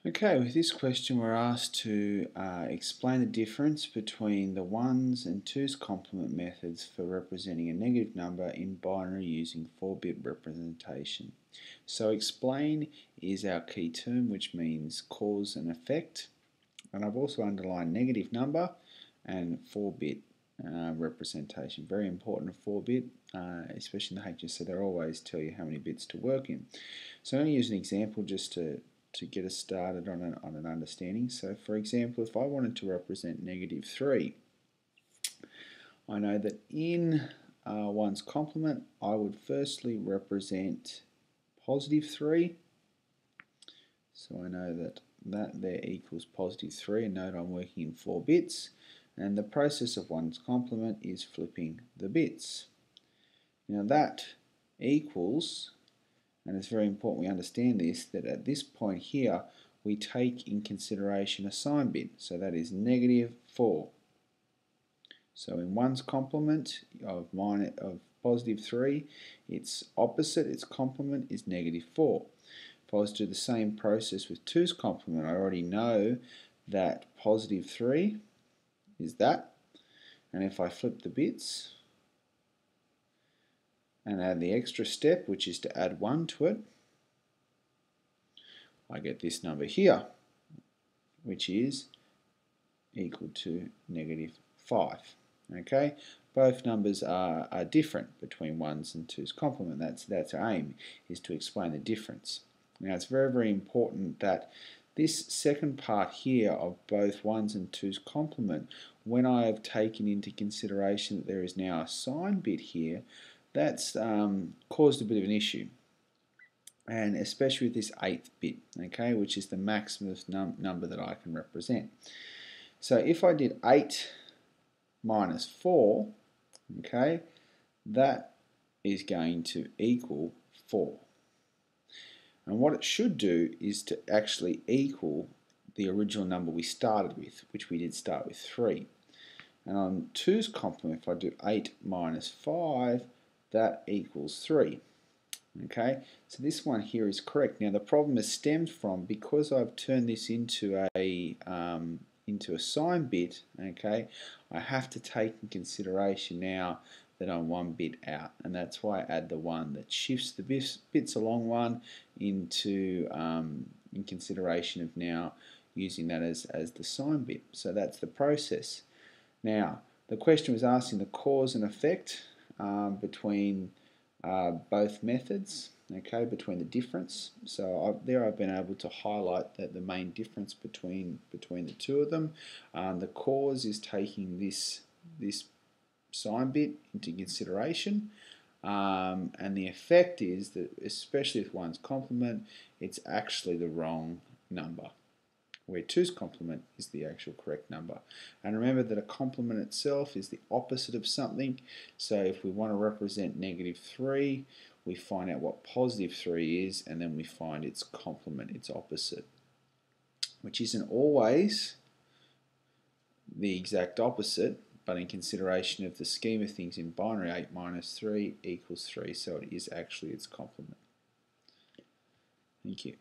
Okay, with this question we're asked to explain the difference between the ones and twos complement methods for representing a negative number in binary using 4-bit representation. So explain is our key term, which means cause and effect, and I've also underlined negative number and 4-bit representation. Very important 4-bit, especially in the HSC, they always tell you how many bits to work in. So I'm going to use an example just to get us started on an understanding. So for example, if I wanted to represent negative 3, I know that in one's complement I would firstly represent positive 3. So I know that that there equals positive 3, and note I'm working in 4 bits, and the process of one's complement is flipping the bits. Now that equals, and it's very important we understand this, that at this point here we take in consideration a sign bit, so that is negative 4. So in one's complement of positive 3, its opposite, its complement, is negative 4. If I was to do the same process with 2's complement, I already know that positive 3 is that, and if I flip the bits and add the extra step, which is to add 1 to it, I get this number here, which is equal to negative 5. Okay, both numbers are different between 1's and 2's complement. That's our aim, is to explain the difference. Now it's very, very important that this second part here of both 1's and 2's complement, when I have taken into consideration that there is now a sign bit here, that's caused a bit of an issue, and especially with this 8th bit, okay, which is the maximum number that I can represent. So if I did 8 minus 4, okay, that is going to equal 4. And what it should do is to actually equal the original number we started with, which we did start with 3. And on 2's complement, if I do 8 minus 5, that equals 3. Okay, so this one here is correct. Now the problem is stemmed from, because I've turned this into a sign bit, okay, I have to take in consideration now that I'm 1 bit out, and that's why I add the 1 that shifts the bits along 1 into in consideration of now using that as the sign bit. So that's the process. Now the question was asking the cause and effect between both methods, okay, between the difference. So there I've been able to highlight that the main difference between the two of them. The cause is taking this sign bit into consideration, and the effect is that, especially with 1's complement, it's actually the wrong number, where 2's complement is the actual correct number. And remember that a complement itself is the opposite of something. So if we want to represent negative 3, we find out what positive 3 is, and then we find its complement, its opposite, which isn't always the exact opposite, but in consideration of the scheme of things in binary, 8 minus 3 equals 3, so it is actually its complement. Thank you.